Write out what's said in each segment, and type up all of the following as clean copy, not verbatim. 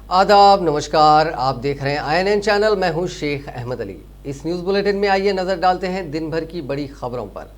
आदाब, नमस्कार। आप देख रहे हैं INN चैनल। मैं हूं शेख अहमद अली। इस न्यूज़ बुलेटिन में आइए नज़र डालते हैं दिन भर की बड़ी खबरों पर।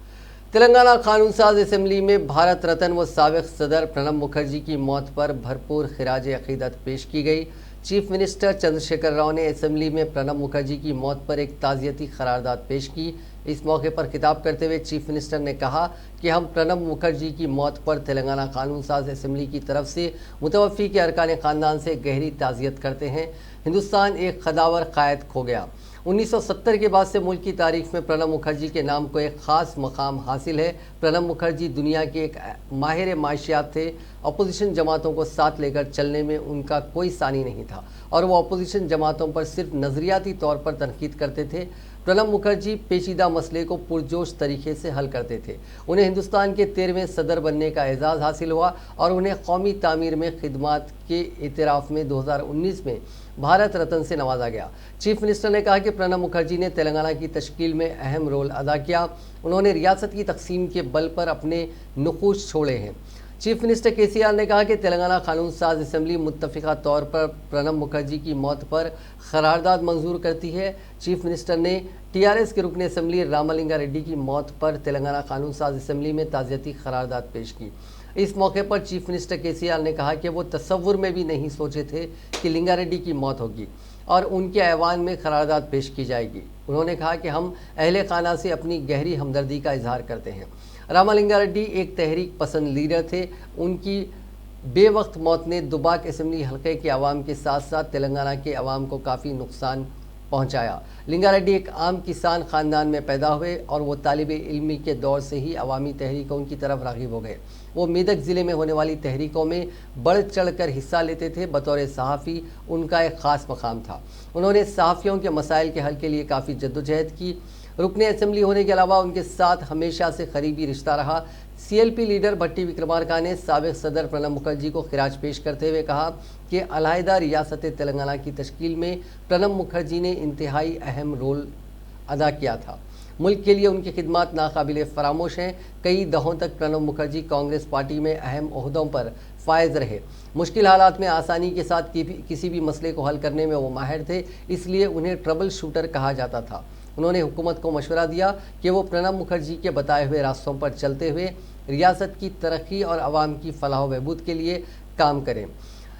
तेलंगाना कानून साज असेंबली में भारत रत्न व साबिक सदर प्रणब मुखर्जी की मौत पर भरपूर खिराज अकीदत पेश की गई। चीफ मिनिस्टर चंद्रशेखर राव ने असेंबली में प्रणब मुखर्जी की मौत पर एक ताज़ियती करारदाद पेश की। इस मौके पर खिताब करते हुए चीफ मिनिस्टर ने कहा कि हम प्रणब मुखर्जी की मौत पर तेलंगाना कानून साज असेंबली की तरफ से मुतवफ़ी के अरकान ख़ानदान से गहरी ताज़ियत करते हैं। हिंदुस्तान एक खदावर कायद खो गया। 1970 के बाद से मुल्क की तारीख में प्रणब मुखर्जी के नाम को एक ख़ास मकाम हासिल है। प्रणब मुखर्जी दुनिया के एक माहिर माशियात थे। अपोजिशन जमातों को साथ लेकर चलने में उनका कोई सानी नहीं था और वो अपोजिशन जमातों पर सिर्फ नज़रियाती तौर पर तनकीद करते थे। प्रणब मुखर्जी पेचीदा मसले को पुरजोश तरीके से हल करते थे। उन्हें हिंदुस्तान के 13वें सदर बनने का एजाज़ हासिल हुआ और उन्हें कौमी तामीर में खिदमात के इतराफ़ में 2019 में भारत रत्न से नवाजा गया। चीफ मिनिस्टर ने कहा कि प्रणब मुखर्जी ने तेलंगाना की तश्कील में अहम रोल अदा किया। उन्होंने रियासत की तकसीम के बल पर अपने नुकूश छोड़े हैं। चीफ मिनिस्टर KCR ने कहा कि तेलंगाना कानून साज असेंबली मुत्तफ़िक़ा तौर पर प्रणब मुखर्जी की मौत पर करारदाद मंजूर करती है। चीफ मिनिस्टर ने TRS के रुकन असेंबली रामलिंगा रेड्डी की मौत पर तेलंगाना कानून साज असेंबली में ताज़ियती करारदाद पेश की। इस मौके पर चीफ मिनिस्टर KCR ने कहा कि वो तसव्वुर में भी नहीं सोचे थे कि लिंगा रेड्डी की मौत होगी और उनके ऐवान में करारदाद पेश की जाएगी। उन्होंने कहा कि हम अहले खाना से अपनी गहरी हमदर्दी का इजहार करते हैं। रामलिंगा रेड्डी एक तहरीक पसंद लीडर थे। उनकी बेवक्त मौत ने दुबाक असेंबली हल्के के अवाम के साथ साथ तेलंगाना के अवाम को काफ़ी नुकसान पहुंचाया। लिंगा रेड्डी एक आम किसान ख़ानदान में पैदा हुए और वो तालिब इल्मी के दौर से ही अवामी तहरीकों की तरफ राग़िब हो गए। वो मेदक ज़िले में होने वाली तहरीकों में बढ़ चढ़ कर हिस्सा लेते थे। बतौर सहाफ़ी उनका एक ख़ास मकाम था। उन्होंने सहाफ़ियों के मसाइल के हल के लिए काफ़ी जद्दोजहद की। रुकने असेंबली होने के अलावा उनके साथ हमेशा से करीबी रिश्ता रहा। CLP लीडर भट्टी विक्रमार्का ने साबिक सदर प्रणब मुखर्जी को खिराज पेश करते हुए कहा कि अलहदा रियासत तेलंगाना की तश्कील में प्रणब मुखर्जी ने इंतहाई अहम रोल अदा किया था। मुल्क के लिए उनकी खिदमत नाकाबिले फरामोश हैं। कई दहों तक प्रणब मुखर्जी कांग्रेस पार्टी में अहम ओहदों पर फायज रहे। मुश्किल हालात में आसानी के साथ किसी भी मसले को हल करने में वो माहिर थे, इसलिए उन्हें ट्रबल शूटर कहा जाता था। उन्होंने हुकूमत को मशवरा दिया कि वो प्रणब मुखर्जी के बताए हुए रास्तों पर चलते हुए रियासत की तरक्की और आवाम की फलाह बहबूद के लिए काम करें।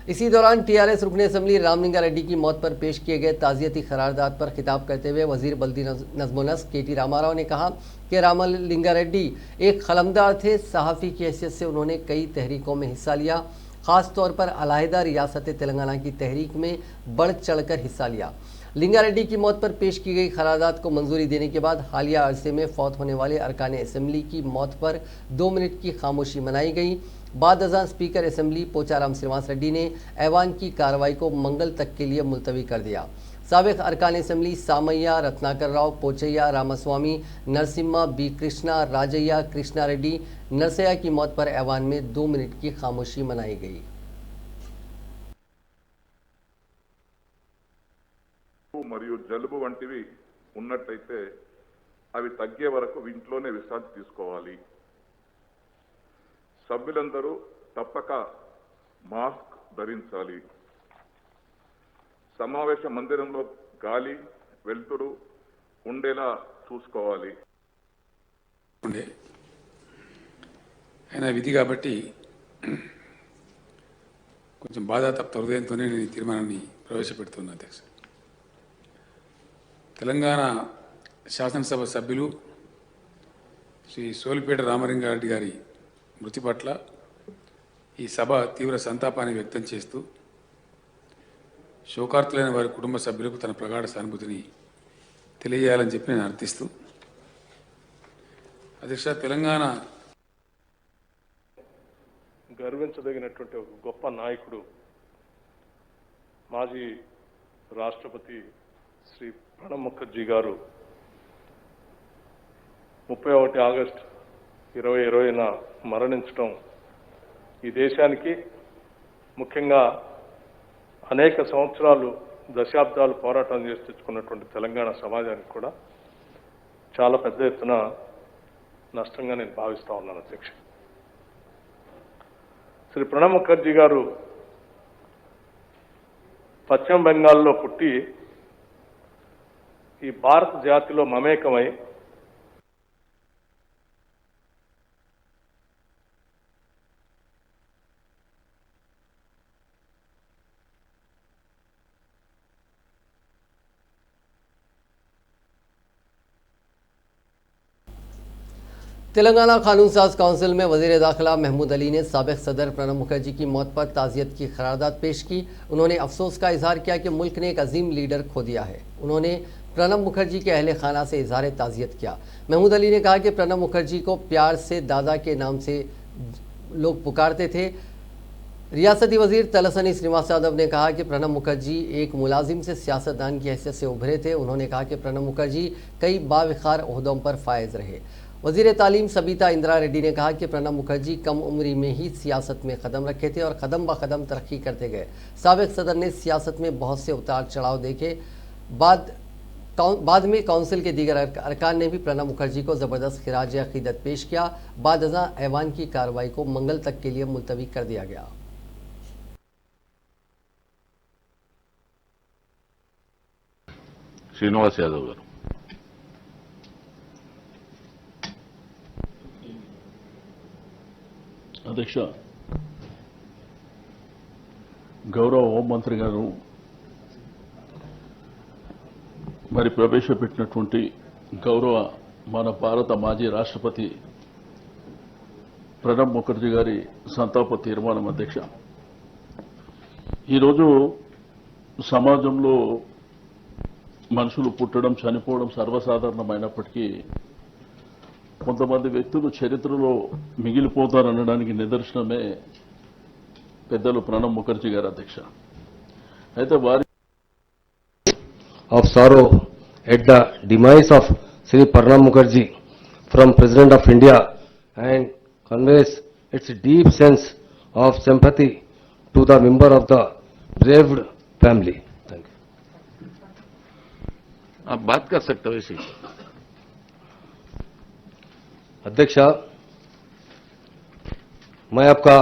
इसी दौरान TRS रुकन असेंबली रामलिंगा रेड्डी की मौत पर पेश किए गए ताज़ियती करारदाद पर खिताब करते हुए वज़ीर बल्दी नज़्म नस्क KT रामाराव ने कहा कि रामलिंगा रेड्डी एक कलमदार थे। सहाफ़ी की हैसियत से उन्होंने कई तहरीकों में हिस्सा लिया, ख़ास तौर पर अलहदा रियासत तेलंगाना की तहरीक में बढ़ चढ़ कर हिस्सा लिया। लिंगा रेड्डी की मौत पर पेश की गई करारदाद को मंजूरी देने के बाद हालिया अरसे में फौत होने वाले अरकान असेंबली की मौत पर 2 मिनट की खामोशी मनाई गई। बाद अज़ां स्पीकर असेंबली पोचाराम श्रीनिवास रेड्डी ने ऐवान की कार्रवाई को मंगल तक के लिए मुलतवी कर दिया। साबिक अरकान असेंबली सामయ్య, रत्नाकर राव, पोचैया, रामास्वामी, नरसिम्हा, B कृष्णा, राजయ్య, कृष्णा रेड्डी, नरसయ్య की मौत पर ऐवान में 2 मिनट की खामोशी मनाई गई। మరియు జలుబు వంటివి ఉన్నట్లయితే అవి తగ్గే వరకు ఇంట్లోనే విశ్రాంతి తీసుకోవాలి. సభ్యులందరూ తప్పక మాస్క్ ధరించాలి. సమావేశ మందిరంలో గాలి వెలుతురు ఉండేలా చూసుకోవాలి. అయినా విధి కాబట్టి కొంచెం బాధాతప్త హృదయంతోనే నేను ఈ తీర్మానాన్ని ప్రవేశపెడుతున్నా. అధ్యక్ష, తెలంగాణ శాసనసభ సభ్యులు శ్రీ సోలిపేట రామలింగారెడ్డి గారి మృతి పట్ల ఈ సభ తీవ్ర సంతాపాన్ని వ్యక్తం చేస్తూ శోకార్తులైన వారి కుటుంబ సభ్యులకు తన ప్రగాఢ సానుభూతిని తెలియజేయాలని చెప్పి నేను అర్థిస్తూ, అధ్యక్ష, తెలంగాణ గర్వించదగినటువంటి ఒక గొప్ప నాయకుడు మాజీ రాష్ట్రపతి శ్రీ ప్రణబ్ ముఖర్జీ గారు 31 ఆగస్టు 2020న మరణించడం ఈ దేశానికి, ముఖ్యంగా అనేక సంవత్సరాలు దశాబ్దాలు పోరాటం చేసి తెచ్చుకున్నటువంటి తెలంగాణ సమాజానికి కూడా చాలా పెద్ద ఎత్తున నష్టంగా నేను భావిస్తా ఉన్నాను. అధ్యక్ష, శ్రీ ప్రణబ్ ముఖర్జీ గారు పశ్చిమ బెంగాల్లో పుట్టి ఈ భారత జాతిలో మమేకమై तेलंगाना कानून साज काउंसिल में वजीर दाखिला महमूद अली ने साबिक सदर प्रणब मुखर्जी की मौत पर ताज़ियत की करारदाद पेश की। उन्होंने अफसोस का इजहार किया कि मुल्क ने एक अजीम लीडर खो दिया है। उन्होंने प्रणब मुखर्जी के अहले खाना से इजहार ताज़ियत किया। महमूद अली ने कहा कि प्रणब मुखर्जी को प्यार से दादा के नाम से लोग पुकारते थे। रियासती वजीर तलसानी श्रीनिवास यादव ने कहा कि प्रणब मुखर्जी एक मुलाजिम से सियासतदान की हैसियत से उभरे थे। उन्होंने कहा कि प्रणब मुखर्जी कई बावखार ओहदों पर फायज रहे। वजीर तालीम सबीता इंदिरा रेड्डी ने कहा कि प्रणब मुखर्जी कम उम्री में ही सियासत में कदम रखे थे और कदम ब कदम तरक्की करते गए। साबिक सदर ने सियासत में बहुत से उतार चढ़ाव देखे। बाद में काउंसिल के दीगर अरकान ने भी प्रणब मुखर्जी को ज़बरदस्त खिराज अकीदत पेश किया। बाद अज़ां ऐवान की कार्रवाई को मंगल तक के लिए मुलतवी कर दिया गया। శ్రీనివాస్ యాదవ్ గారు అధ్యక్ష, గౌరవ హోంమంత్రి గారు మరి ప్రవేశపెట్టినటువంటి గౌరవ మన భారత మాజీ రాష్ట్రపతి ప్రణబ్ ముఖర్జీ గారి సంతాప తీర్మానం అధ్యక్ష, ఈరోజు సమాజంలో మనుషులు పుట్టడం చనిపోవడం సర్వసాధారణమైనప్పటికీ కొంతమంది వ్యక్తులు చరిత్రలో మిగిలిపోతారనడానికి నిదర్శనమే పెద్దలు ప్రణబ్ ముఖర్జీ గారు అధ్యక్ష. అయితే వారి of sorrow at the demise of Sri Pranab Mukherjee from President of India and conveys its deep sense of sympathy to the member of the bereaved family. Thank you. आप बात कर सकते हो इसी अध्यक्षा, मैं आपका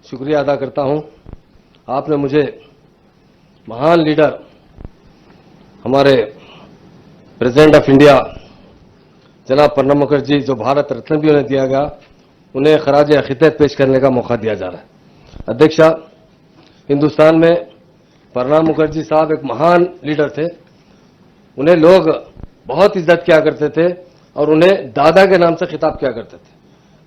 शुक्रिया अदा करता हूं। आपने मुझे महान लीडर हमारे प्रेसिडेंट ऑफ इंडिया जनाब प्रणब मुखर्जी, जो भारत रत्न भी उन्हें दिया गया, उन्हें खराज अकीदत पेश करने का मौका दिया जा रहा है। अध्यक्षा, हिंदुस्तान में प्रणब मुखर्जी साहब एक महान लीडर थे। उन्हें लोग बहुत इज्जत किया करते थे और उन्हें दादा के नाम से खिताब किया करते थे।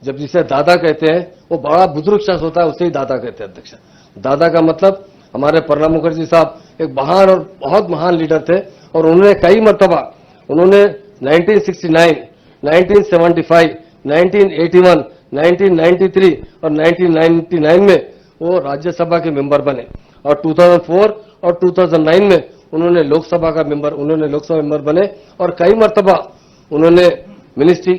जब जिसे दादा कहते हैं वो बड़ा बुजुर्ग शख्स होता है, उसे ही दादा कहते हैं अध्यक्ष। दादा का मतलब हमारे प्रणब मुखर्जी साहब एक महान और बहुत महान लीडर थे और उन्होंने कई मरतबा 1969, 1975, 1981, 1993 और 1999 में वो राज्यसभा के मेंबर बने और 2004 और 2009 में उन्होंने लोकसभा मेंबर बने और कई मरतबा उन्होंने मिनिस्ट्री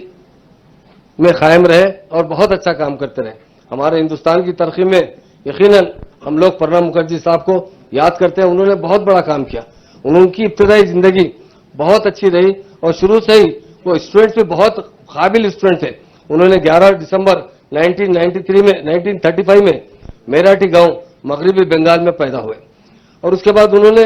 में कायम रहे और बहुत अच्छा काम करते रहे। हमारे हिंदुस्तान की तरक्की में यकीनन हम लोग प्रणब मुखर्जी साहब को याद करते हैं। उन्होंने बहुत बड़ा काम किया। उनकी इब्तदाई जिंदगी बहुत अच्छी रही और शुरू से ही वो स्टूडेंट्स भी बहुत काबिल स्टूडेंट थे। उन्होंने 11 दिसंबर 1935 में मेराठी गांव मगरबी बंगाल में पैदा हुए और उसके बाद उन्होंने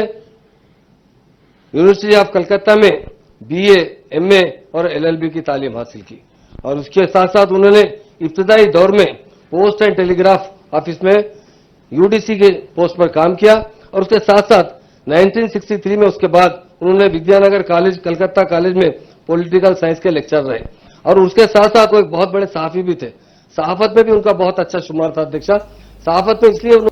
यूनिवर्सिटी ऑफ कलकत्ता में BA, MA और LLB की तालीम हासिल की और उसके साथ साथ उन्होंने इब्तदाई दौर में पोस्ट एंड टेलीग्राफ ऑफिस में UDC के पोस्ट पर काम किया और उसके साथ साथ 1963 में उसके बाद उन्होंने विद्यानगर कॉलेज, कलकत्ता कॉलेज में पॉलिटिकल साइंस के लेक्चर रहे और उसके साथ साथ वो एक बहुत बड़े सहाफी भी थे। सहाफत में भी उनका बहुत अच्छा शुमार था अध्यक्षा। सहाफत में इसलिए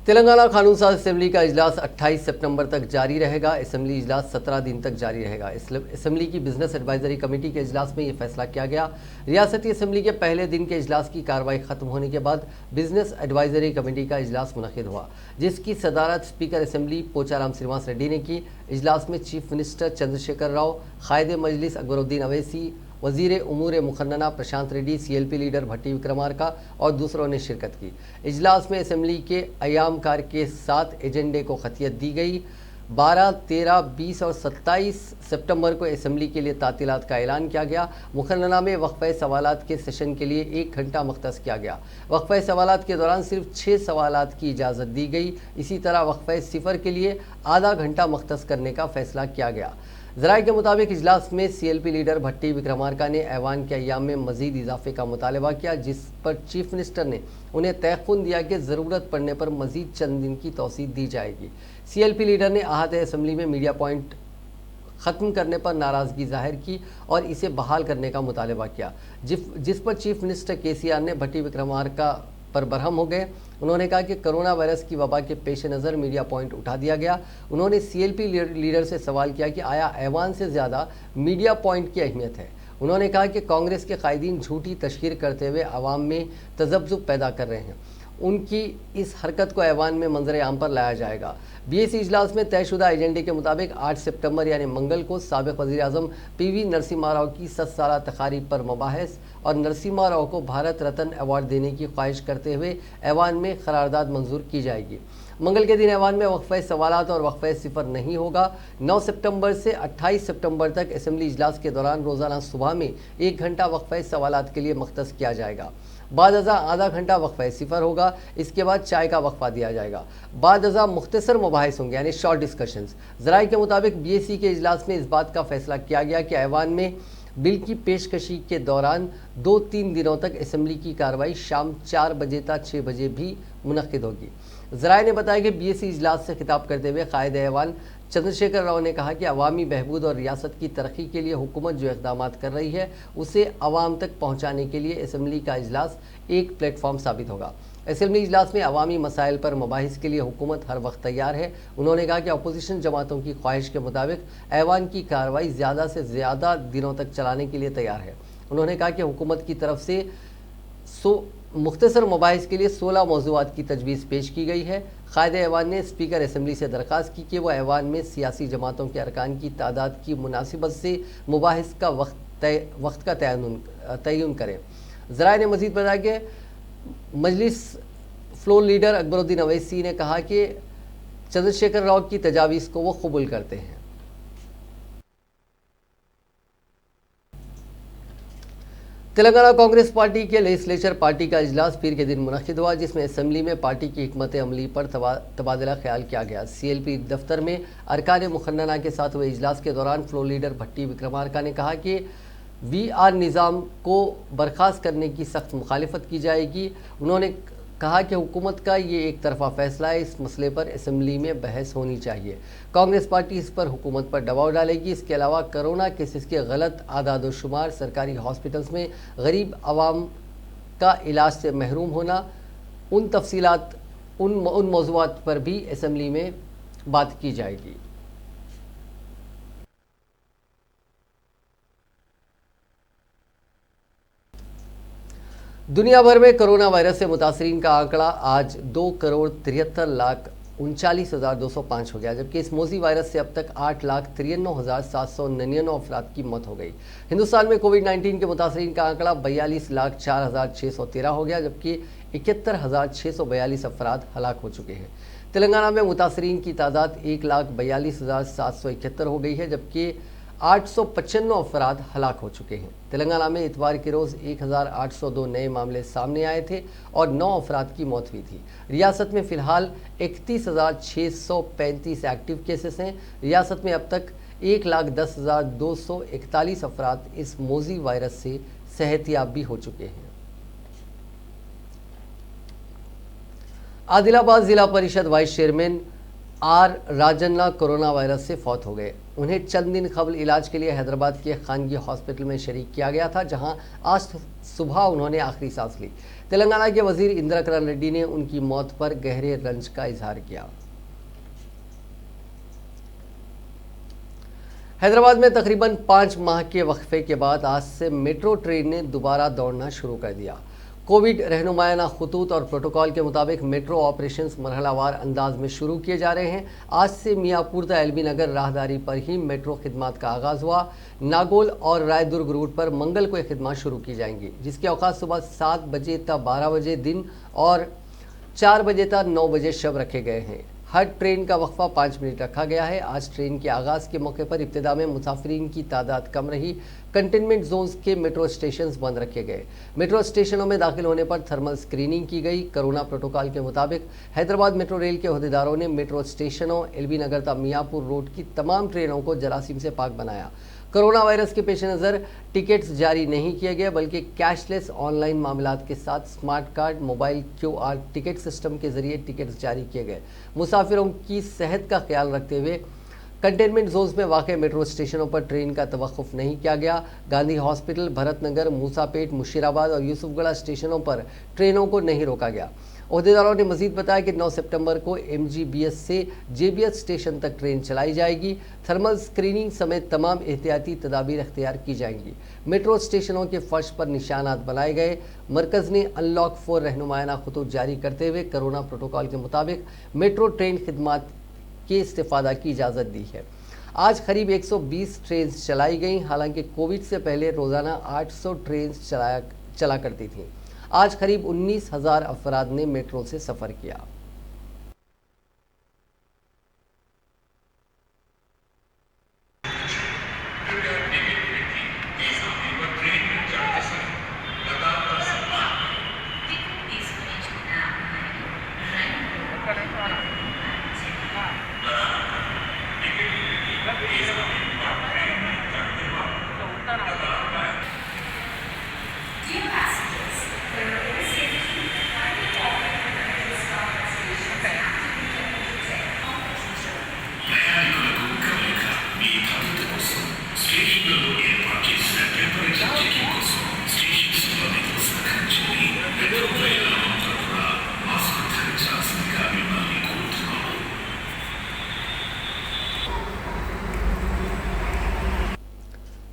तेलंगाना कानून साज असेंबली का इजलास 28 सितंबर तक जारी रहेगा। असेंबली इजलास 17 दिन तक जारी रहेगा। असेंबली की बिजनेस एडवाइजरी कमेटी के इजलास में यह फैसला किया गया। रियासती असेंबली के पहले दिन के इजलास की कार्रवाई खत्म होने के बाद बिजनेस एडवाइजरी कमेटी का इजलास मुनक़िद हुआ, जिसकी सदारत स्पीकर असेंबली पोचाराम श्रीनिवास रेड्डी ने की। इजलास में चीफ मिनिस्टर चंद्रशेखर राव, कायदे मजलिस अकबरुद्दीन अवैसी, वजीर उमूर मुखन्ना प्रशांत रेड्डी, CLP लीडर भट्टी विक्रमार्का और दूसरों ने शिरकत की। इजलास में असेंबली के अयामकार के 7 एजेंडे को खतियत दी गई। 12, 13, 20 और 27 सितंबर को असेंबली के लिए तातीलात का ऐलान किया गया। मुखर्रना में वक्फे सवालात के सेशन के लिए 1 घंटा मुख्तस किया गया। वक्फे सवालात के दौरान सिर्फ 6 सवालात की इजाज़त दी गई। इसी तरह वक्फे सिफर के लिए आधा घंटा मुख्तस करने का फैसला किया गया। ज़राए के मुताबिक इजलास में CLP लीडर भट्टी विक्रमार्का ने ऐवान के अय्याम में मजीद इजाफे का मुतालबा किया, जिस पर चीफ मिनिस्टर ने उन्हें तयक़ुन दिया कि ज़रूरत पड़ने पर मजीद चंद दिन की तौसीह दी जाएगी। CLP लीडर ने आहत असम्बली में मीडिया पॉइंट ख़त्म करने पर नाराज़गी जाहिर की और इसे बहाल करने का मुतालबा किया, जिस पर चीफ मिनिस्टर KCR ने भट्टी विक्रमार्का पर बरहम हो गए। उन्होंने कहा कि कोरोना वायरस की वबा के पेश नज़र मीडिया पॉइंट उठा दिया गया। उन्होंने CLP लीडर से सवाल किया कि आया ऐवान से ज़्यादा मीडिया पॉइंट की अहमियत है। उन्होंने कहा कि कांग्रेस के कायदीन झूठी तशहीर करते हुए आवाम में तज़ब्ज़ुब पैदा कर रहे हैं। उनकी इस हरकत को ऐवान में मंजर आम पर लाया जाएगा। BSc इजलास में तयशुदा एजेंडे के मुताबिक 8 सितंबर यानी मंगल को साबिक़ वज़ीर-ए-आज़म PV नरसिम्हा राव की 7 साला तकारीब पर मुबाहिस और नरसिम्हा राव को भारत रत्न अवार्ड देने की ख्वाहिश करते हुए ऐवान में करारदाद मंजूर की जाएगी। मंगल के दिन ऐवान में वक्फे सवालात और वक्फे सिफर नहीं होगा। 9 सितंबर से 28 सितंबर तक असेंबली इजलास के दौरान रोज़ाना सुबह में 1 घंटा वक्फे सवालात के लिए मुख्तस किया जाएगा। बाद अज़ा आधा घंटा वक्फे सिफर होगा। इसके बाद चाय का वक्फा दिया जाएगा। बाद अज़ा मुख्तसर मुबाहिस होंगे यानी शॉर्ट डिस्कशंस। ज़राए के मुताबिक BSc के इजलास में इस बात का फैसला किया गया कि ऐवान में बिल की पेशकशी के दौरान 2-3 दिनों तक असेंबली की कार्रवाई शाम 4 बजे तक 6 बजे भी मुनक्किद होगी। ज़राए ने बताया कि BSc इजलास से खिताब करते हुए कायद ऐवान चंद्रशेखर राव ने कहा कि अवामी बहबूद और रियासत की तरक्की के लिए हुकूमत जो इक़दाम कर रही है उसे अवाम तक पहुँचाने के लिए असेंबली का इजलास एक प्लेटफॉर्म साबित होगा। असेंबली इजलास में अवामी मसाइल पर मुबाहिस के लिए हुकूमत हर वक्त तैयार है। उन्होंने कहा कि अपोजिशन जमातों की ख्वाहिश के मुताबिक ऐवान की कार्रवाई ज़्यादा से ज़्यादा दिनों तक चलाने के लिए तैयार है। उन्होंने कहा कि हुकूमत की तरफ से मुख्तसर मुबाहिस के लिए 16 मौज़ूआत की तजवीज़ पेश की गई है। कायदे ऐवान ने स्पीकर असेंबली से दरख्वास्त की कि वह ऐवान में सियासी जमातों के अरकान की तादाद की मुनासिबत से मुबाहिस का वक्त का तयन करें। ज़राए ने मज़ीद बताया कि मजलिस फ्लोर लीडर अकबरुद्दीन अवैसी ने कहा कि चंद्रशेखर राव की तजावीज़ को वो कबूल करते हैं। तेलंगाना कांग्रेस पार्टी के लेजिस्लेचर पार्टी का इजलास पीर के दिन मुनक्किद हुआ, जिसमें असेंबली में पार्टी की हिकमत अमली पर तबादला ख्याल किया गया। CLP दफ्तर में अरकान मुखन्नना के साथ हुए इजलास के दौरान फ्लोर लीडर भट्टी विक्रमार्का ने कहा कि VR निज़ाम को बर्खास्त करने की सख्त मुखालिफत की जाएगी। उन्होंने कहा कि हुकूमत का ये एक तरफा फैसला है, इस मसले पर असेंबली में बहस होनी चाहिए। कांग्रेस पार्टी इस पर हुकूमत पर दबाव डालेगी। इसके अलावा कोरोना केसेस के गलत आदाद व शुमार, सरकारी हॉस्पिटल्स में गरीब आवाम का इलाज से महरूम होना, उन तफसीलात उन मौज़ूआत पर भी असेंबली में बात की जाएगी। दुनिया भर में कोरोना वायरस से मुतासरीन का आंकड़ा आज 2,73,39,205 हो गया, जबकि इस मौजी वायरस से अब तक 8,93,799 अफराद की मौत हो गई। हिंदुस्तान में कोविड-19 के मुतासरीन का आंकड़ा 42,04,613 हो गया, जबकि 71,642 अफराद हलाक हो चुके हैं। तेलंगाना में मुतासरीन की तादाद 1,42,771 हो गई है, जबकि 895 अफराद हलाक हो चुके हैं। तेलंगाना में इतवार के रोज़ 1,802 नए मामले सामने आए थे और 9 अफराद की मौत हुई थी। रियासत में फ़िलहाल 31,635 एक्टिव केसेस हैं। रियासत में अब तक 1,10,241 अफराद इस मौजी वायरस से सेहतियाब भी हो चुके हैं। आदिलाबाद ज़िला परिषद vice chairman R Rajanna corona virus से फौत हो गए। उन्हें चंद दिन कबल इलाज के लिए हैदराबाद के खानगी हॉस्पिटल में शरीक किया गया था, जहां आज सुबह उन्होंने आखिरी सांस ली। तेलंगाना के वजीर इंदिरा किरण रेड्डी ने उनकी मौत पर गहरे रंज का इजहार किया। हैदराबाद में तकरीबन 5 माह के वक्फे के बाद आज से मेट्रो ट्रेन ने दोबारा दौड़ना शुरू कर दिया। कोविड रहनुमायाना खतूत और प्रोटोकॉल के मुताबिक मेट्रो ऑपरेशंस मरहलावार अंदाज में शुरू किए जा रहे हैं। आज से मियाँपुर ता एलबी नगर राहदारी पर ही मेट्रो खिदमात का आगाज़ हुआ। नागोल और रायदुर्ग रूट पर मंगल को ये खिदमत शुरू की जाएंगी, जिसके औकात सुबह 7 बजे तक 12 बजे दिन और 4 बजे तक 9 बजे शब रखे गए हैं। हर ट्रेन का वक्फा 5 मिनट रखा गया है। आज ट्रेन के आगाज के मौके पर इब्तिदा में मुसाफिरीन की तादाद कम रही। कंटेनमेंट जोन्स के मेट्रो स्टेशन बंद रखे गए। मेट्रो स्टेशनों में दाखिल होने पर थर्मल स्क्रीनिंग की गई। कोरोना प्रोटोकॉल के मुताबिक हैदराबाद मेट्रो रेल के अहदेदारों ने मेट्रो स्टेशनों एलबी नगर ता मियाँपुर रोड की तमाम ट्रेनों को जरासीम से पाक बनाया। कोरोना वायरस के पेश नज़र टिकट्स जारी नहीं किए गए, बल्कि कैशलेस ऑनलाइन मामलात के साथ smart card, mobile QR ticket system के जरिए टिकट्स जारी किए गए। मुसाफिरों की सेहत का ख्याल रखते हुए कंटेनमेंट जोन्स में वाक़ मेट्रो स्टेशनों पर ट्रेन का तवक्कुफ नहीं किया गया। गांधी हॉस्पिटल, भरत नगर, मूसापेट, मुशीराबाद और यूसुफगढ़ स्टेशनों पर ट्रेनों को नहीं रोका गया। अहदेदारों ने मजीद बताया कि 9 सितंबर को MGBS से JBS स्टेशन तक ट्रेन चलाई जाएगी। थर्मल स्क्रीनिंग समेत तमाम एहतियाती तदाबीर अख्तियार की जाएंगी। मेट्रो स्टेशनों के फर्श पर निशानात बनाए गए। मरकज़ ने अनलॉक 4 रहनुमायाना खतूत जारी करते हुए कोरोना प्रोटोकॉल के मुताबिक मेट्रो ट्रेन खिदमात के इस्तेफादा की इजाज़त दी है। आज करीब 120 ट्रेन चलाई गईं। हालांकि कोविड से पहले रोज़ाना 800 ट्रेन चला करती थीं। आज करीब 19,000 अफराद ने मेट्रो से सफ़र किया।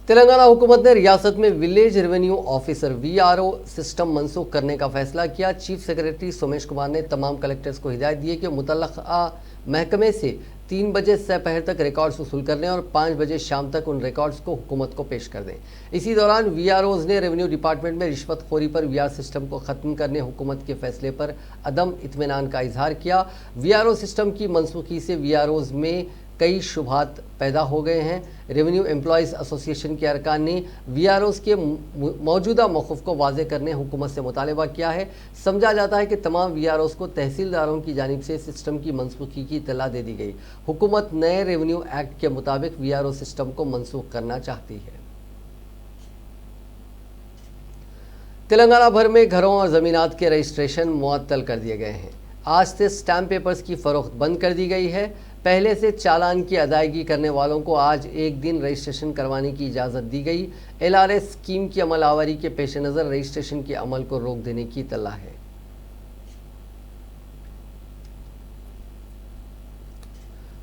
तेलंगाना हुकूमत ने रियासत में village revenue officer VRO system मनसूख करने का फैसला किया। चीफ सेक्रेटरी सोमेश कुमार ने तमाम कलेक्टर्स को हिदायत दी है कि मुतल्लका महकमे से 3 बजे सपहर तक रिकॉर्ड्स वसूल कर लें और 5 बजे शाम तक उन रिकॉर्ड्स को हुकूमत को पेश कर दें। इसी दौरान VROs ने रेवेन्यू डिपार्टमेंट में रिश्वतखोरी पर VR सिस्टम को ख़त्म करने हुकूमत के फैसले पर अदम इत्मीनान का इजहार किया। VRO सिस्टम की मनसूखी से VROs में कई शुबहात पैदा हो गए हैं। रेवेन्यू एम्प्लॉयज़ एसोसिएशन के अरकान ने VROs के मौजूदा मौक़िफ़ को वाज़े करने हुकूमत से मुतालबा किया है। समझा जाता है कि तमाम VROs को तहसीलदारों की जानिब से सिस्टम की मनसूखी की इत्तला दे दी गई। हुकूमत नए रेवेन्यू एक्ट के मुताबिक VRO सिस्टम को मनसूख करना चाहती है। तेलंगाना भर में घरों और ज़मीनात के रजिस्ट्रेशन मुअत्तल कर दिए गए हैं। आज से स्टैम्प पेपर्स की फ़रोख्त बंद कर दी गई है। पहले से चालान की अदायगी करने वालों को आज एक दिन रजिस्ट्रेशन करवाने की इजाज़त दी गई। LRS स्कीम की अमल आवारी के पेश नज़र रजिस्ट्रेशन के अमल को रोक देने की इत्तला है।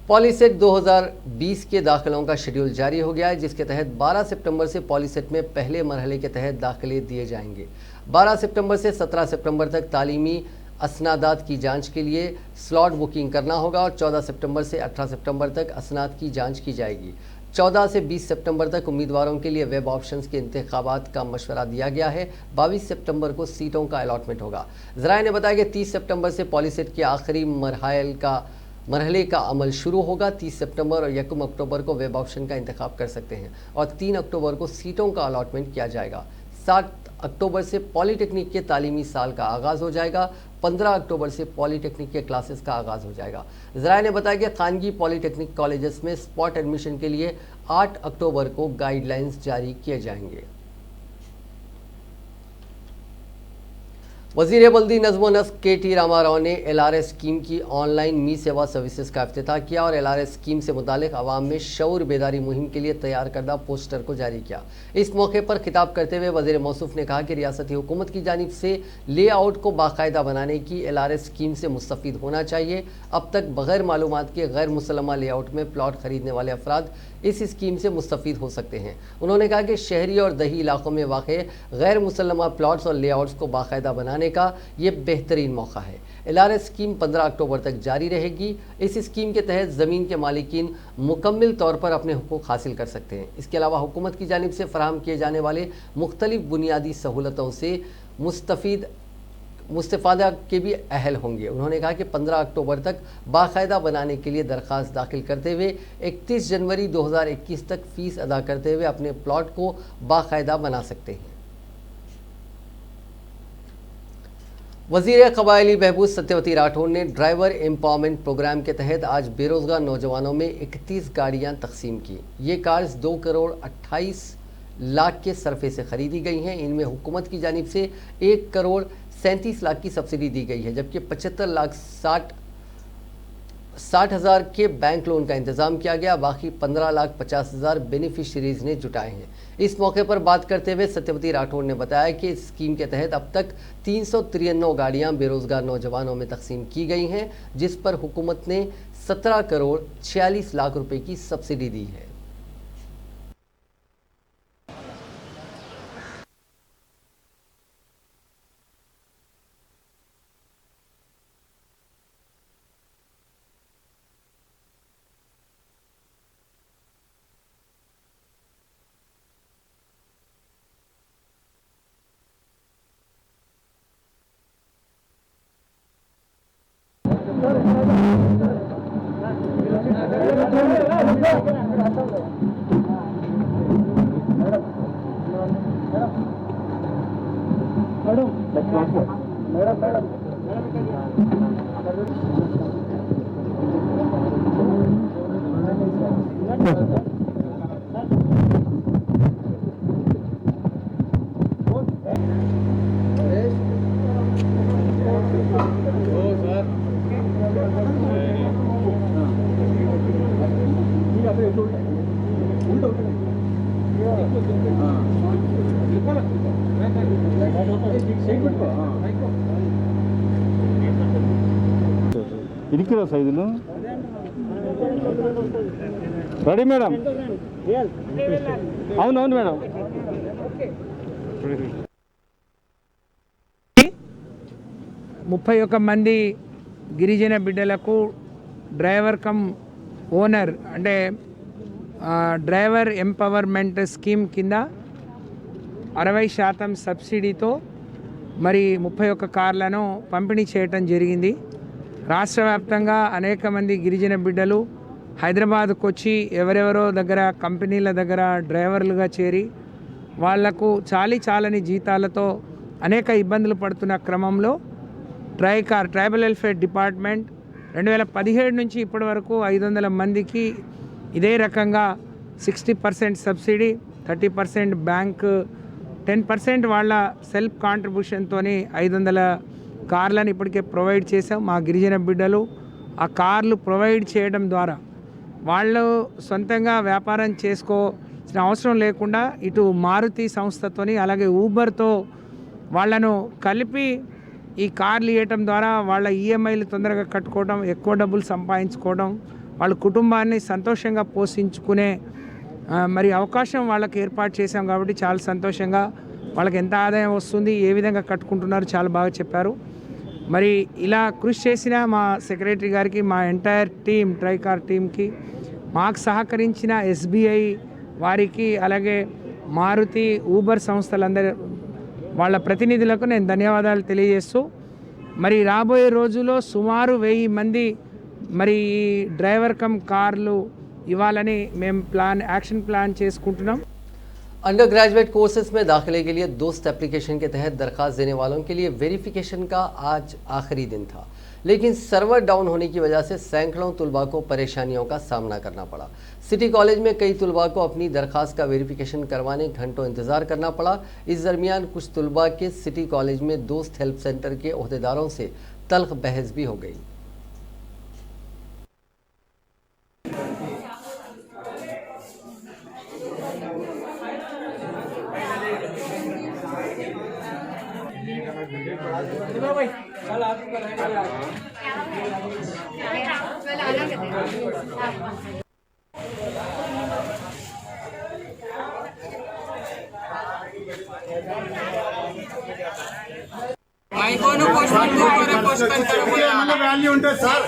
पॉलीसेट 2020 के दाखिलों का शेड्यूल जारी हो गया है, जिसके तहत 12 सितंबर से पॉलीसेट में पहले मरहले के तहत दाखिले दिए जाएंगे। 12 सितंबर से 17 सितंबर तक तालीमी असनादात की जांच के लिए स्लॉट बुकिंग करना होगा और 14 सितंबर से 18 सितंबर तक असनाद की जांच की जाएगी। 14 से 20 सितंबर तक उम्मीदवारों के लिए वेब ऑप्शंस के इंतखाबात का मशवरा दिया गया है। 22 सितंबर को सीटों का अलॉटमेंट होगा। ज़राए ने बताया कि 30 सितंबर से पॉलीसेट के आखिरी मरहले का अमल शुरू होगा। 30 सितंबर और 1 अक्टूबर को वेब ऑप्शन का इंतखाब कर सकते हैं और 3 अक्टूबर को सीटों का अलॉटमेंट किया जाएगा। 7 अक्टूबर से पॉलीटेक्निक के तालीमी साल का आगाज़ हो जाएगा। 15 अक्टूबर से पॉलीटेक्निक के क्लासेस का आगाज़ हो जाएगा। ज़राए ने बताया कि खानगी पॉलीटेक्निक कॉलेजेस में स्पॉट एडमिशन के लिए 8 अक्टूबर को गाइडलाइंस जारी किए जाएंगे। वज़ीर बल्दी नज़्म नस्क KT रामाराव ने LRS स्कीम की ऑनलाइन मी सेवा सर्विसेज का इफ्तिताह किया और LRS स्कीम से मुतालिक आवाम में शऊर बेदारी मुहिम के लिए तैयार करदा पोस्टर को जारी किया। इस मौके पर खिताब करते हुए वज़ीर मौसूफ ने कहा कि रियासती हुकूमत की जानिब से लेआउट को बाकायदा बनाने की LRS स्कीम से मुस्तफ़ीद होना चाहिए। अब तक बग़ैर मालूमात के गैर मुसल्लमा लेआउट में प्लॉट खरीदने वाले अफराद इस स्कीम से मुस्तफ़ीद हो सकते हैं। उन्होंने कहा कि शहरी और दही इलाकों में वाक़े गैर मुसल्लमा प्लॉट्स और लेआउट्स को बाकायदा बनाने का ये बेहतरीन मौका है। LRS स्कीम 15 अक्टूबर तक जारी रहेगी। इस स्कीम के तहत ज़मीन के मालिकीन मुकम्मल तौर पर अपने हुकूक हासिल कर सकते हैं। इसके अलावा हुकूमत की जानिब से फराहम किए जाने वाले मुख्तलिफ बुनियादी सहूलतों से मुस्तफ़ीद मुस्तफादा के भी अहल होंगे। उन्होंने कहा कि 15 अक्टूबर तक बाकायदा बनाने के लिए दरख्वास्त दाखिल करते हुए 31 जनवरी 2021 तक फीस अदा करते हुए अपने प्लॉट को बाकायदा बना सकते हैं। वज़ीर क़बायली बहबूद सत्यवती राठौर ने ड्राइवर एम्पावरमेंट प्रोग्राम के तहत आज बेरोजगार नौजवानों में 31 गाड़ियां तकसीम की। ये कार्स 2 करोड़ 28 लाख के सरफे से खरीदी गई हैं। इनमें हुकूमत की जानिब से 1 करोड़ 37 लाख की सब्सिडी दी गई है, जबकि 75 लाख 60 हज़ार के बैंक लोन का इंतजाम किया गया। बाकी 15 लाख 50 हज़ार बेनिफिशरीज ने जुटाए हैं। इस मौके पर बात करते हुए सत्यवती राठौर ने बताया कि इस स्कीम के तहत अब तक 393 गाड़ियां बेरोजगार नौजवानों में तकसीम की गई हैं, जिस पर हुकूमत ने 17 करोड़ 46 लाख रुपए की सब्सिडी दी है। ఇరికిరా సైజులు రెడీ మేడం అవునవును మేడం 31 మంది గిరిజన బిడ్డలకు డ్రైవర్ కమ్ ఓనర్ అంటే డ్రైవర్ ఎంపవర్మెంట్ స్కీమ్ కింద 60% సబ్సిడీతో మరి 31 కార్లను పంపిణీ చేయటం జరిగింది। రాష్ట్ర వ్యాప్తంగా అనేక మంది గిరిజన బిడ్డలు హైదరాబాద్కు వచ్చి ఎవరెవరో దగ్గర కంపెనీల దగ్గర డ్రైవర్లుగా చేరి వాళ్లకు చాలని జీతాలతో అనేక ఇబ్బందులు పడుతున్న క్రమంలో ట్రైబల్ వెల్ఫేర్ డిపార్ట్మెంట్ 2017 నుంచి ఇప్పటి వరకు 500 మందికి ఇదే రకంగా 60% సబ్సిడీ, 30% బ్యాంక్, 10% వాళ్ళ సెల్ఫ్ కాంట్రిబ్యూషన్తోని 500 కార్లను ఇప్పటికే ప్రొవైడ్ చేసాం। మా గిరిజన బిడ్డలు ఆ కార్లు ప్రొవైడ్ చేయడం ద్వారా వాళ్ళు సొంతంగా వ్యాపారం చేసుకోవాల్సిన అవసరం లేకుండా ఇటు మారుతి సంస్థతోని అలాగే ఊబర్తో వాళ్ళను కలిపి ఈ కార్లు ఇవ్వటం ద్వారా వాళ్ళ ఈఎంఐలు తొందరగా కట్టుకోవడం, ఎక్కువ డబ్బులు సంపాదించుకోవడం, వాళ్ళ కుటుంబాన్ని సంతోషంగా పోషించుకునే మరి అవకాశం వాళ్ళకి ఏర్పాటు చేశాం। కాబట్టి చాలా సంతోషంగా వాళ్ళకి ఎంత ఆదాయం వస్తుంది, ఏ విధంగా కట్టుకుంటున్నారు చాలా బాగా చెప్పారు। మరి ఇలా కృషి చేసిన మా సెక్రటరీ గారికి, మా ఎంటైర్ టీం, ట్రైకార్ టీంకి, మాకు సహకరించిన ఎస్బీఐ వారికి, అలాగే మారుతి, ఊబర్ సంస్థలందరూ వాళ్ళ ప్రతినిధులకు నేను ధన్యవాదాలు తెలియజేస్తూ మరి రాబోయే రోజుల్లో సుమారు 1000 మంది మరి డ్రైవర్ కమ్ కార్లు ఇవ్వాలని మేము యాక్షన్ ప్లాన్ చేసుకుంటున్నాం। अंडर ग्रेजुएट कोर्सेज में दाखिले के लिए दोस्त एप्लीकेशन के तहत दरख्वास्त देने वालों के लिए वेरिफिकेशन का आज आखिरी दिन था, लेकिन सर्वर डाउन होने की वजह से सैकड़ों तुलबा को परेशानियों का सामना करना पड़ा। सिटी कॉलेज में कई तुलबा को अपनी दरख्वास्त का वेरिफिकेशन करवाने घंटों इंतज़ार करना पड़ा। इस दरमियान कुछ तुलबा के सिटी कॉलेज में दोस्त हेल्प सेंटर के ओहदेदारों से तल्ख बहस भी हो गई। వాల్యూ ఉంటుంది సార్,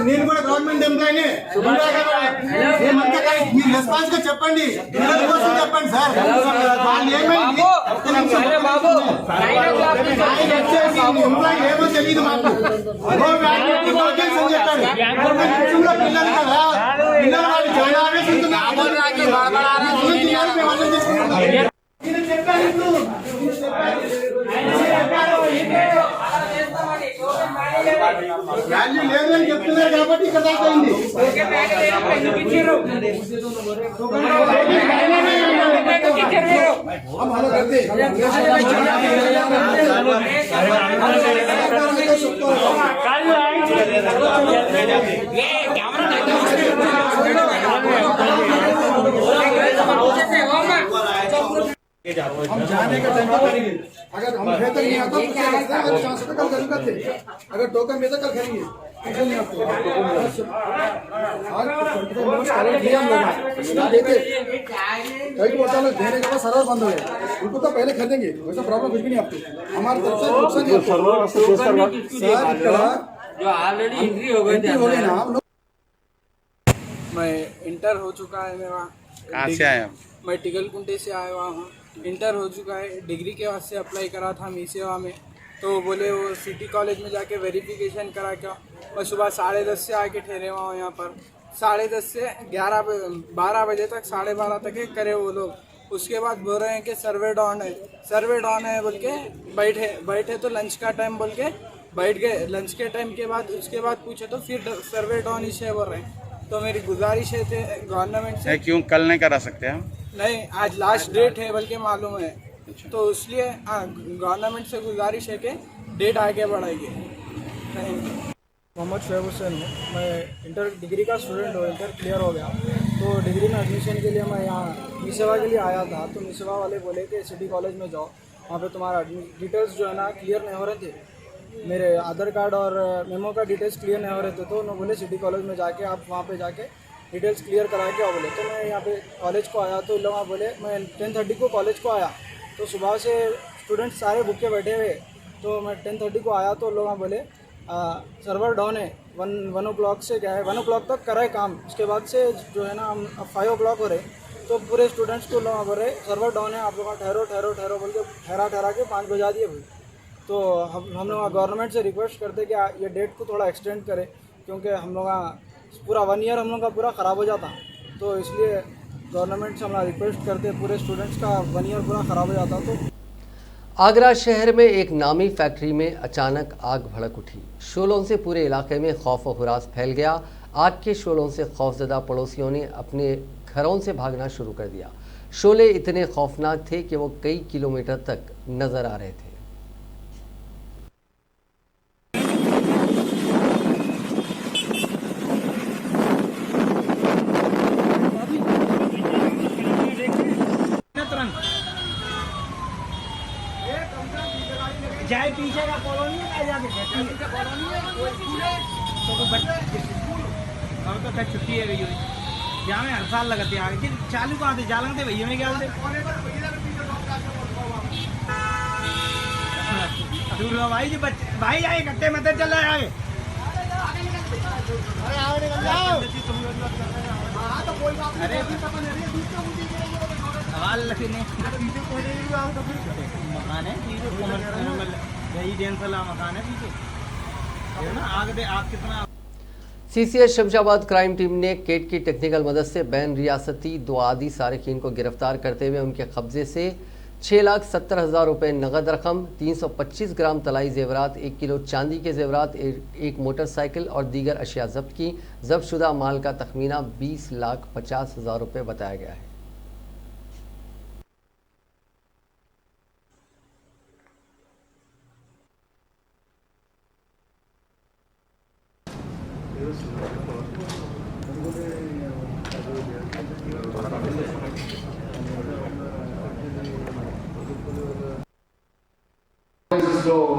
నేను కూడా గవర్నమెంట్ ఎంప్లాయీ, మీరు రెస్పాన్స్ గా చెప్పండి, చెప్పండి సార్ వాళ్ళు ఏమైంది ఎంప్లాయీ ఏమో తెలియదు మాకు నో వాల్యూ నోటీస్ అని చెప్పారు సిస్టంలో పిల్లలు కదా పిల్లల వాళ్ళు చాలా ఆవేశిస్తున్నారు నేను చెప్పాను ఇప్పుడు వాల్యూ లేదు అని చెప్తున్నారు కాబట్టి ఇక్కడ దాకా అయింది हम जाने का टाइम करेंगे अगर हम बेहतर नहीं आता तो चांस कल करूंगा अगर टोकन में तो कल करेंगे कई होटल देने के बाद सर्वर बंद हो गया उनको तो पहले खरीदेंगे वैसा प्रॉब्लम कुछ भी नहीं आपको हमारी तरफ से नुकसान नहीं ना हम लोग। मैं इंटर हो चुका है मेरा। कहाँ से आए? मैं टिकल कुंटे से आया हुआ हूँ। इंटर हो चुका है, डिग्री के वास्ते अप्लाई करा था मी सेवा में, तो बोले वो सिटी कॉलेज में जाके वेरिफिकेशन करा क्या। मैं सुबह 10:30 से आके ठहरे हुआ हूँ यहाँ पर। 10:30 से 12 बजे तक 12:30 तक करे वो लोग। उसके बाद बोल रहे हैं कि सर्वे डाउन है बोल के बैठे तो लंच का टाइम बोल के बैठ गए। लंच के टाइम के बाद उसके बाद पूछे तो फिर सर्वे डाउन ही से बोल रहे हैं। तो मेरी गुजारिश है गवर्नमेंट से। क्यों कल नहीं करा सकते हम? नहीं, आज लास्ट डेट है बल्कि मालूम है, तो इसलिए गवर्नमेंट से गुजारिश है कि डेट आगे बढ़ाइए। मोहम्मद शोएब हुसैन हूँ, मैं इंटर डिग्री का स्टूडेंट हूँ। इंटर क्लियर हो गया तो डिग्री में एडमिशन के लिए मैं यहाँ मी सेवा के लिए आया था। तो मी सेवा वाले बोले कि सिटी कॉलेज में जाओ, वहाँ पे तुम्हारा डिटेल्स जो है ना क्लियर नहीं हो रहे थे। मेरे आधार कार्ड और मेमो का डिटेल्स क्लियर नहीं हो रहे थे, तो उन्होंने बोले सिटी कॉलेज में जाके आप वहाँ पे जाके डिटेल्स क्लियर करा के आओ बोले। तो मैं यहाँ पे कॉलेज को आया तो लोग बोले, मैं 10:30 को कॉलेज को आया तो सुबह से स्टूडेंट्स सारे भूखे बैठे हुए। तो मैं 10:30 को आया तो लोग बोले सर्वर डाउन है, 1 o'clock से क्या है 1 o'clock तक कराए काम। उसके बाद से जो है ना हम 5 o'clock हो रहे, तो पूरे स्टूडेंट्स को लोग बोल रहे सर्वर डाउन है, आप लोग ठहरो बोल के ठहरा के 5 बजा दिए भाई। तो हम लोग गवर्नमेंट से रिक्वेस्ट करते कि ये डेट को थोड़ा एक्सटेंड करें, क्योंकि हम लोग पूरा 1 ईयर हम लोग का पूरा ख़राब हो जाता। तो इसलिए गवर्नमेंट से हम लोग रिक्वेस्ट करते पूरे स्टूडेंट्स का 1 ईयर पूरा ख़राब हो जाता। तो आगरा शहर में एक नामी फैक्ट्री में अचानक आग भड़क उठी। शोलों से पूरे इलाके में खौफ और हुरास फैल गया। आग के शोलों से खौफजदा पड़ोसियों ने अपने घरों से भागना शुरू कर दिया। शोले इतने खौफनाक थे कि वो कई किलोमीटर तक नजर आ रहे थे। जाए पीछे का कॉलोनी है, जाके कॉलोनी है तो खैर छुट्टी है गई यहाँ में हर साल लगाते आगे चालू कहाँ थे जालंग थे भैया में क्या बोलते भाई जी भाई आए कट्टे मत चल रहा है आगे अरे सवाल मकान है मकान है पीछे ना आग कितना। सीसीएस शमशाबाद क्राइम टीम ने केट की टेक्निकल मदद से बैन रियासती 2 आदि सारिकीन को गिरफ्तार करते हुए उनके कब्जे से 6,70,000 रुपये नगद रकम, 325 ग्राम तलाई जेवरात, 1 किलो चांदी के जेवरात, एक मोटरसाइकिल और दीगर अशिया जब्त की। जब्तशुदा माल का तखमीना 20,50,000 रुपये बताया गया है।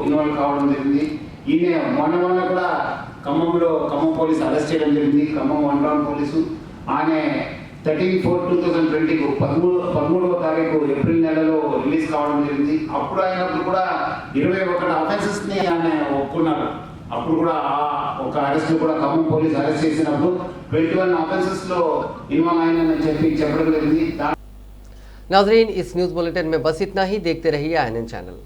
ఇన్వాల్వ్ కావడం జరిగింది. ఈయన మొన్న కూడా ఖమ్మం పోలీసు అరెస్ట్ చేయడం జరిగింది. ఖమ్మం 1 టౌన్ పోలీసు ఆయన 13/4/2020 13వ తారీఖు ఏప్రిల్ నెలలో రిలీజ్ కావడం జరిగింది. అప్పుడు అయినప్పుడు కూడా 21 అఫెన్సెస్ ని ఆయన ఒప్పుకున్నారు. అప్పుడు కూడా ఒక అరెస్ట్ కూడా ఖమ్మం పోలీసు అరెస్ట్ చేసినప్పుడు 21 అఫెన్సెస్ లో ఇన్వాల్వ్ అయినని చెప్పడం జరిగింది. नाजरीन, इस न्यूज़ बुलेटिन में बस इतना ही। देखते रहिए INN चैनल।